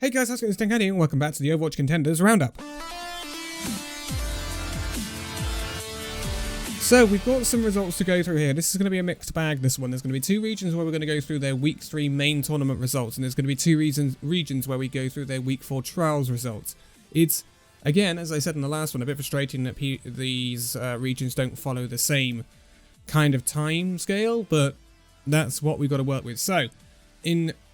Hey guys, how's it going? It's Danconia and welcome back to the Overwatch Contenders Roundup. So we've got some results to go through here. This is going to be a mixed bag, this one. There's going to be two regions where we're going to go through their Week 3 main tournament results, and there's going to be two regions where we go through their Week 4 trials results. It's, again, as I said in the last one, a bit frustrating that these regions don't follow the same kind of time scale, but that's what we've got to work with. So,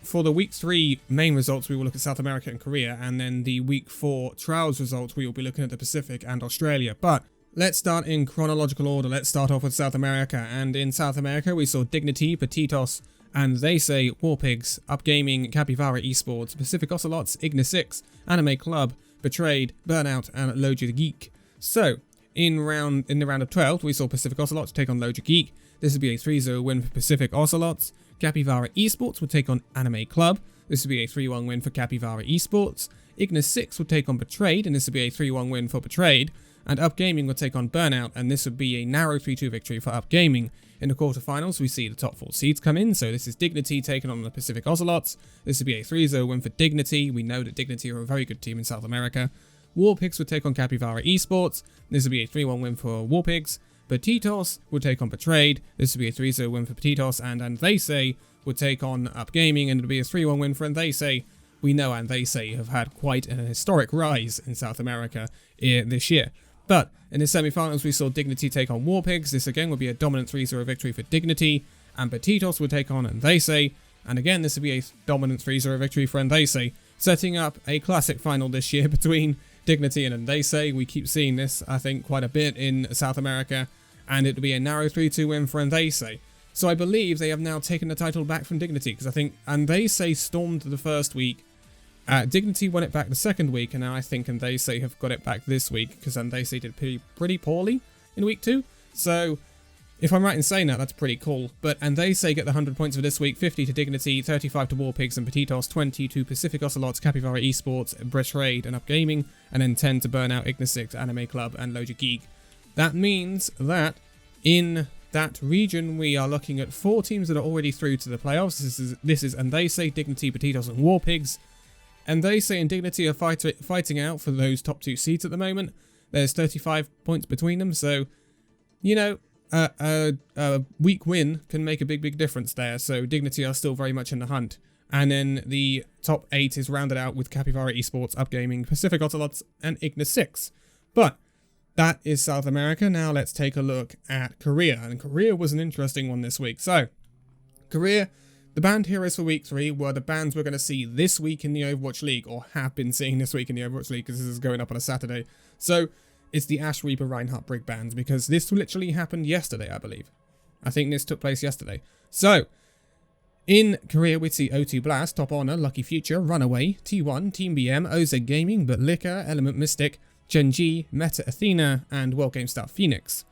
for the Week 3 main results, we will look at South America and Korea, and then the Week 4 trials results, we will be looking at the Pacific and Australia. But let's start in chronological order. Let's start off with South America, and in South America, we saw Dignity, Petitos, and They Say, Warpigs, Upgaming, Capybara Esports, Pacific Ocelots, Ignis 6, Anime Club, Betrayed, Burnout, and Loja Geek. So, in the round of 12, we saw Pacific Ocelots take on Loja Geek. This would be a 3-0 win for Pacific Ocelots. Capybara Esports will take on Anime Club. This would be a 3-1 win for Capybara Esports. Ignis 6 will take on Betrayed, and this would be a 3-1 win for Betrayed. And Upgaming will take on Burnout, and this would be a narrow 3-2 victory for Upgaming. In the quarterfinals, we see the top 4 seeds come in, so this is Dignity taking on the Pacific Ocelots. This would be a 3-0 win for Dignity. We know that Dignity are a very good team in South America. Warpigs would take on Capybara Esports. This would be a 3-1 win for Warpigs. Petitos would take on Betrayed. This would be a 3-0 win for Petitos, and They Say would take on Upgaming, and it would be a 3-1 win for They Say. We know They Say have had quite an historic rise in South America this year. But in the semi-finals, we saw Dignity take on Warpigs. This again would be a dominant 3-0 victory for Dignity, and Petitos would take on They Say, and again this would be a dominant 3-0 victory for They Say, setting up a classic final this year between Dignity and They Say. We keep seeing this, I think, quite a bit in South America, and it would be a narrow 3-2 win for They Say. So I believe they have now taken the title back from Dignity, because I think They Say stormed the first week, Dignity won it back the second week, and now I think They Say have got it back this week, because They Say did pretty poorly in week 2. So if I'm right in saying that, that's pretty cool. But They Say get the 100 points for this week, 50 to Dignity, 35 to Warpigs and Petitos, 20 to Pacific Ocelots, Capybara Esports, Betrayed and Upgaming, and then 10 to Burnout, Ignis 6, Anime Club and Loja Geek. That means that in that region we are looking at 4 teams that are already through to the playoffs. This is They Say, Dignity, Petitos and Warpigs. They Say and Dignity are fighting out for those top 2 seeds at the moment. There's 35 points between them, so, you know, a weak win can make a big difference there. So Dignity are still very much in the hunt. And then the top 8 is rounded out with Capybara Esports, Upgaming, Pacific Ocelots, and Ignis 6. But that is South America. Now let's take a look at Korea. And Korea was an interesting one this week. So, Korea, the banned heroes for week 3 were the bans we're going to see this week in the Overwatch League, or have been seeing this week in the Overwatch League, because this is going up on a Saturday. So, it's the Ash, Reaper, Reinhardt, Brig bans, because this literally happened yesterday, I believe. I think this took place yesterday. So, in Korea, we see O2 Blast, Top Honor, Lucky Future, Runaway, T1, Team BM, OZ Gaming, But Liquor, Element Mystic, Gen.G, Meta Athena, and World Game Star Phoenix.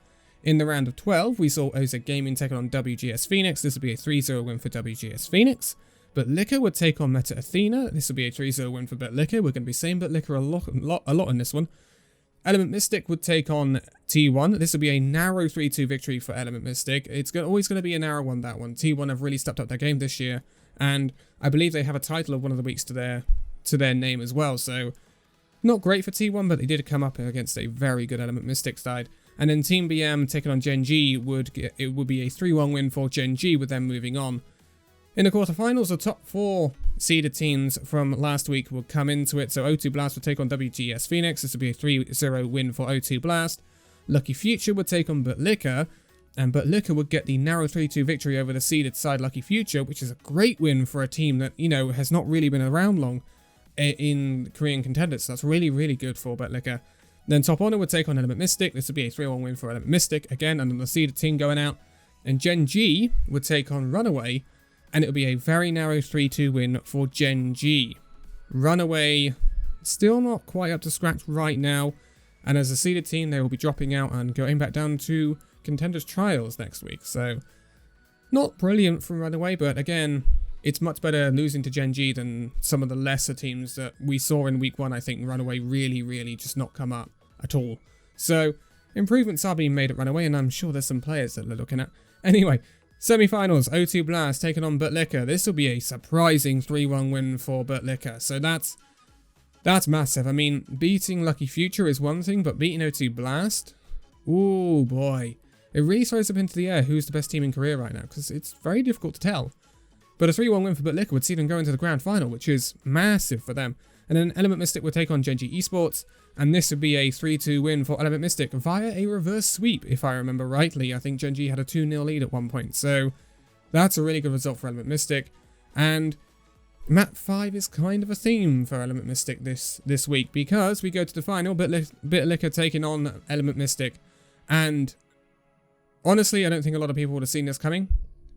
In the round of 12, we saw OZ Gaming take on WGS Phoenix. This would be a 3-0 win for WGS Phoenix. But Liquor would take on Meta Athena. This would be a 3-0 win for But Liquor. We're going to be saying But Liquor a lot in this one. Element Mystic would take on T1. This would be a narrow 3-2 victory for Element Mystic. It's always going to be a narrow one, that one. T1 have really stepped up their game this year, and I believe they have a title of one of the weeks to their name as well. So, not great for T1, but they did come up against a very good Element Mystic side. And then Team BM taking on Gen.G would be a 3-1 win for Gen.G, with them moving on. In the quarterfinals, the top 4 seeded teams from last week will come into it. So O2 Blast would take on WGS Phoenix. This would be a 3-0 win for O2 Blast. Lucky Future would take on But Liquor, and But Liquor would get the narrow 3-2 victory over the seeded side Lucky Future, which is a great win for a team that, you know, has not really been around long in Korean contenders. So that's really good for But Liquor. Then Top Honor would take on Element Mystic. This would be a 3-1 win for Element Mystic, again, under the seeded team going out. And Gen.G would take on Runaway, and it would be a very narrow 3-2 win for Gen.G. Runaway still not quite up to scratch right now, and as a seeded team, they will be dropping out and going back down to Contenders Trials next week. So, not brilliant from Runaway, but again, it's much better losing to Gen.G than some of the lesser teams that we saw in week 1. I think Runaway really just not come up at all. So, improvements are being made at Runaway, and I'm sure there's some players that they're looking at. Anyway, Semi-finals, O2 Blast taking on Bootlicker. This will be a surprising 3-1 win for Bootlicker. So that's massive. I mean, beating Lucky Future is one thing, but beating O2 Blast? Ooh, boy. It really throws up into the air who's the best team in Korea right now, because it's very difficult to tell. But a 3-1 win for Bootlicker would see them go into the grand final, which is massive for them. And then Element Mystic would take on Gen.G Esports, and this would be a 3-2 win for Element Mystic via a reverse sweep, if I remember rightly. I think Gen.G had a 2-0 lead at one point, so that's a really good result for Element Mystic. And Map 5 is kind of a theme for Element Mystic this week, because we go to the final, Bootlicker taking on Element Mystic. And honestly, I don't think a lot of people would have seen this coming,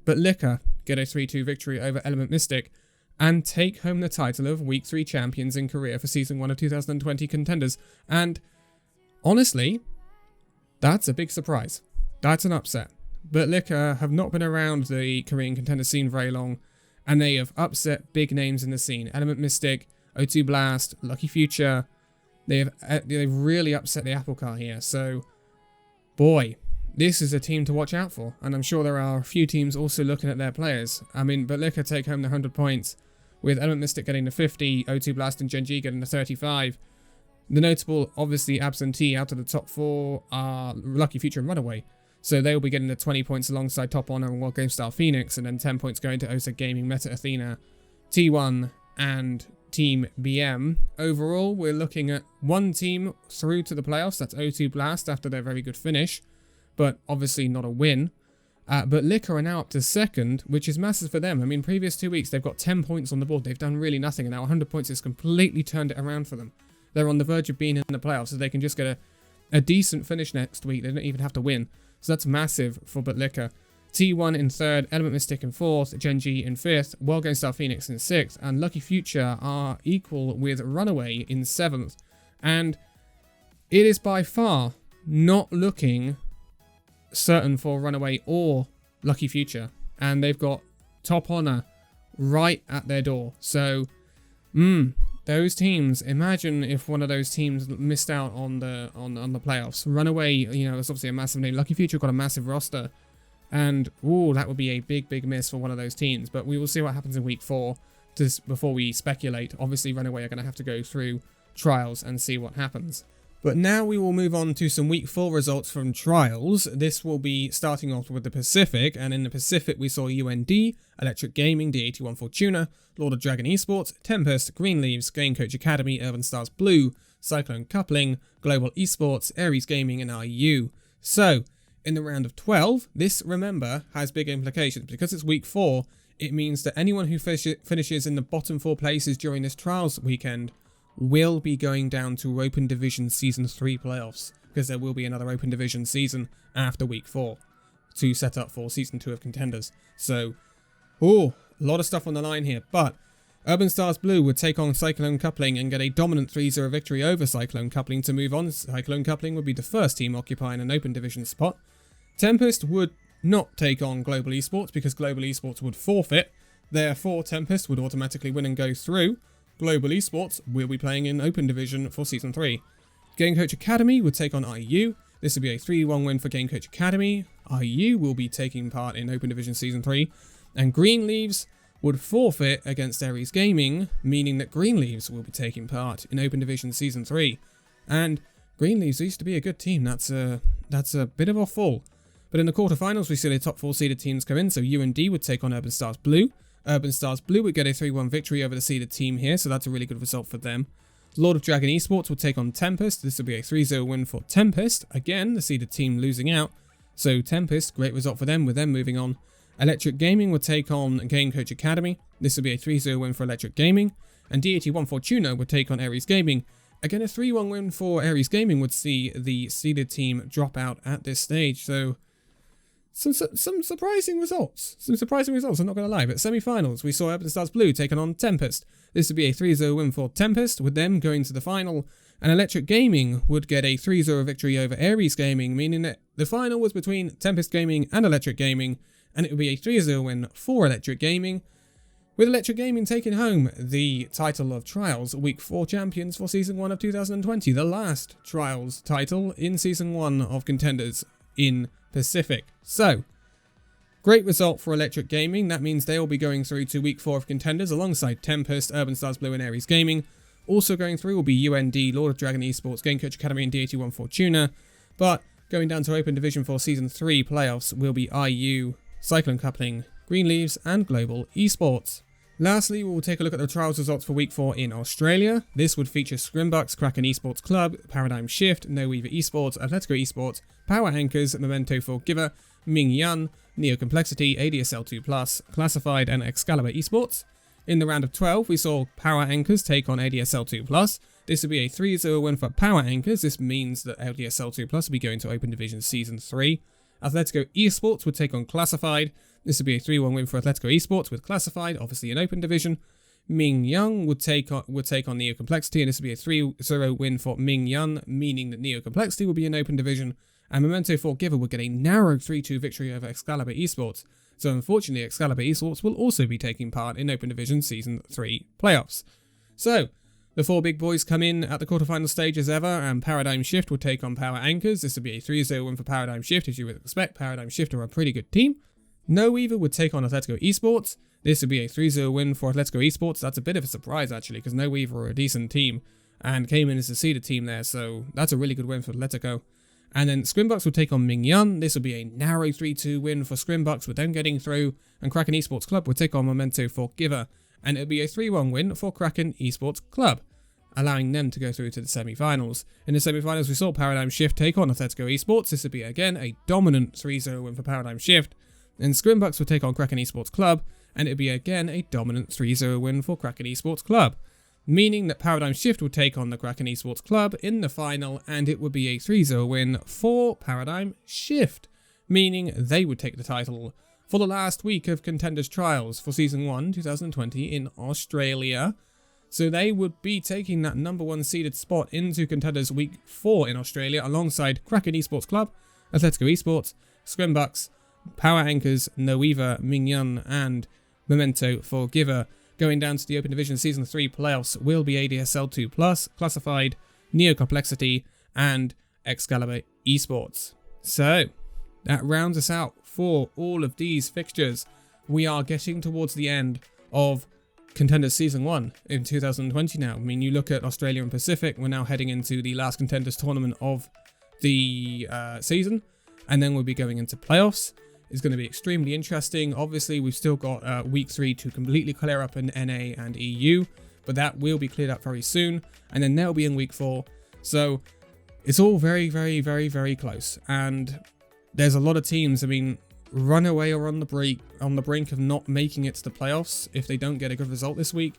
but Bootlicker get a 3-2 victory over Element Mystic and take home the title of Week 3 champions in Korea for Season 1 of 2020 Contenders. And honestly, that's a big surprise. That's an upset. Bootlicker have not been around the Korean contender scene very long, and they have upset big names in the scene. Element Mystic, O2 Blast, Lucky Future. They've really upset the apple cart here. So, boy, this is a team to watch out for, and I'm sure there are a few teams also looking at their players. I mean, Bootlicker take home the 100 points, with Element Mystic getting the 50, O2 Blast and Gen.G getting the 35. The notable, obviously, absentee out of the top 4 are Lucky Future and Runaway, so they will be getting the 20 points alongside Top Honor and World Game Star Phoenix, and then 10 points going to OSA Gaming, Meta Athena, T1, and Team BM. Overall, we're looking at one team through to the playoffs, that's O2 Blast after their very good finish, but obviously not a win. But Bootlicker are now up to second, which is massive for them. I mean, previous 2 weeks, they've got 10 points on the board. They've done really nothing, and now 100 points has completely turned it around for them. They're on the verge of being in the playoffs, so they can just get a decent finish next week. They don't even have to win. So that's massive for Bootlicker. T1 in 3rd, Element Mystic in 4th, Gen.G in 5th, World Game Star Phoenix in 6th, and Lucky Future are equal with Runaway in 7th. And it is by far not looking certain for Runaway or Lucky Future, and they've got Top Honor right at their door. So those teams, imagine if one of those teams missed out on the playoffs. Runaway, you know, it's obviously a massive name. Lucky Future got a massive roster, and that would be a big miss for one of those teams. But we will see what happens in week 4 before we speculate. Obviously Runaway are going to have to go through trials and see what happens. But now we will move on to some Week 4 results from Trials. This will be starting off with the Pacific, and in the Pacific we saw UND, Electric Gaming, D81 Fortuna, Lord of Dragon Esports, Tempest, Green Leaves, Game Coach Academy, Urban Stars Blue, Cyclone Coupling, Global Esports, Ares Gaming, and IU. So, in the round of 12, this, remember, has big implications. Because it's Week 4, it means that anyone who finishes in the bottom 4 places during this Trials weekend will be going down to Open Division Season 3 playoffs, because there will be another Open Division season after Week 4 to set up for Season 2 of Contenders. So, a lot of stuff on the line here, but Urban Stars Blue would take on Cyclone Coupling and get a dominant 3-0 victory over Cyclone Coupling to move on. Cyclone Coupling would be the first team occupying an Open Division spot. Tempest would not take on Global Esports because Global Esports would forfeit. Therefore, Tempest would automatically win and go through. Global Esports will be playing in Open Division for Season 3. Game Coach Academy would take on IU. This would be a 3-1 win for Game Coach Academy. IU will be taking part in Open Division Season 3. And Green Leaves would forfeit against Ares Gaming, meaning that Green Leaves will be taking part in Open Division Season 3. And Green Leaves used to be a good team. That's a bit of a fall. But in the quarterfinals, we see the top 4 seeded teams come in. So UND would take on Urban Stars Blue. Urban Stars Blue would get a 3-1 victory over the seeded team here, so that's a really good result for them. Lord of Dragon Esports would take on Tempest. This would be a 3-0 win for Tempest. Again, the seeded team losing out. So Tempest, great result for them, with them moving on. Electric Gaming would take on Game Coach Academy. This would be a 3-0 win for Electric Gaming. And D81 Fortuna would take on Ares Gaming. Again, a 3-1 win for Ares Gaming would see the seeded team drop out at this stage. So some surprising results. I'm not going to lie. But semi-finals, we saw Urban Stars Blue taking on Tempest. This would be a 3-0 win for Tempest, with them going to the final. And Electric Gaming would get a 3-0 victory over Ares Gaming, meaning that the final was between Tempest Gaming and Electric Gaming, and it would be a 3-0 win for Electric Gaming, with Electric Gaming taking home the title of Trials Week 4 champions for Season 1 of 2020, the last Trials title in Season 1 of Contenders in Pacific. So, Great result for Electric Gaming. That means they will be going through to week 4 of Contenders alongside Tempest, Urban Stars Blue and Aries Gaming. Also going through will be UND, Lord of Dragon Esports, Game Coach Academy and D81 Fortuna. But going down to Open Division for Season 3 playoffs will be IU, Cyclone Coupling, Greenleaves and Global Esports. Lastly, we'll take a look at the trials results for week 4 in Australia. This would feature Scrimbucks, Kraken Esports Club, Paradigm Shift, No Weaver Esports, Atletico Esports, Power Anchors, Memento Forgiver, Ming Yun, Neo Complexity, ADSL2+, Classified and Excalibur Esports. In the round of 12, we saw Power Anchors take on ADSL2+. This would be a 3-0 win for Power Anchors. This means that ADSL2+ will be going to Open Division Season 3. Atletico Esports would take on Classified. This would be a 3-1 win for Atletico Esports with Classified, obviously an Open Division. Ming Yun would take on Neo Complexity, and this would be a 3-0 win for Ming Yun, meaning that Neo Complexity will be an Open Division. And Memento Forgiver would get a narrow 3-2 victory over Excalibur Esports. So unfortunately, Excalibur Esports will also be taking part in Open Division Season 3 playoffs. So, the 4 big boys come in at the quarterfinal stage as ever, and Paradigm Shift will take on Power Anchors. This would be a 3-0 win for Paradigm Shift, as you would expect. Paradigm Shift are a pretty good team. No Weaver would take on Atletico Esports. This would be a 3-0 win for Atletico Esports. That's a bit of a surprise, actually, because No Weaver are a decent team and came in as a seeded team there, so that's a really good win for Atletico. And then Scrimbucks will take on Ming Yun. This will be a narrow 3-2 win for Scrimbucks with them getting through. And Kraken Esports Club will take on Memento Forgiver. And it'll be a 3-1 win for Kraken Esports Club, allowing them to go through to the semi-finals. In the semi-finals, we saw Paradigm Shift take on Atletico Esports. This would be, again, a dominant 3-0 win for Paradigm Shift. And Scrimbucks will take on Kraken Esports Club. And it'll be, again, a dominant 3-0 win for Kraken Esports Club, meaning that Paradigm Shift will take on the Kraken Esports Club in the final, and it would be a 3-0 win for Paradigm Shift, meaning they would take the title for the last week of Contenders Trials for Season 1, 2020 in Australia. So they would be taking that number 1 seeded spot into Contenders Week 4 in Australia alongside Kraken Esports Club, Atletico Esports, Scrimbucks, Power Anchors, No Weaver, Ming Yun, and Memento Forgiver. Going down to the Open Division Season 3 playoffs will be ADSL2+, Classified, Neo Complexity, and Excalibur Esports. So, that rounds us out for all of these fixtures. We are getting towards the end of Contenders Season 1 in 2020 now. I mean, you look at Australia and Pacific, we're now heading into the last Contenders tournament of the season, and then we'll be going into playoffs. It's going to be extremely interesting. Obviously, we've still got Week 3 to completely clear up in NA and EU, but that will be cleared up very soon, and then they'll be in Week 4. So it's all very, very, very, very close, and there's a lot of teams, I mean, Runaway are on the brink of not making it to the playoffs if they don't get a good result this week.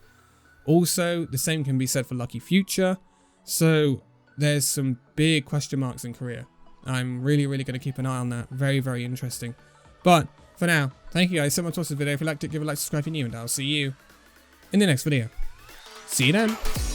Also, the same can be said for Lucky Future. So there's some big question marks in Korea. I'm really, really going to keep an eye on that. Very, very interesting. But for now, thank you guys so much for watching this video. If you liked it, give it a like, subscribe if you're new, and I'll see you in the next video. See you then.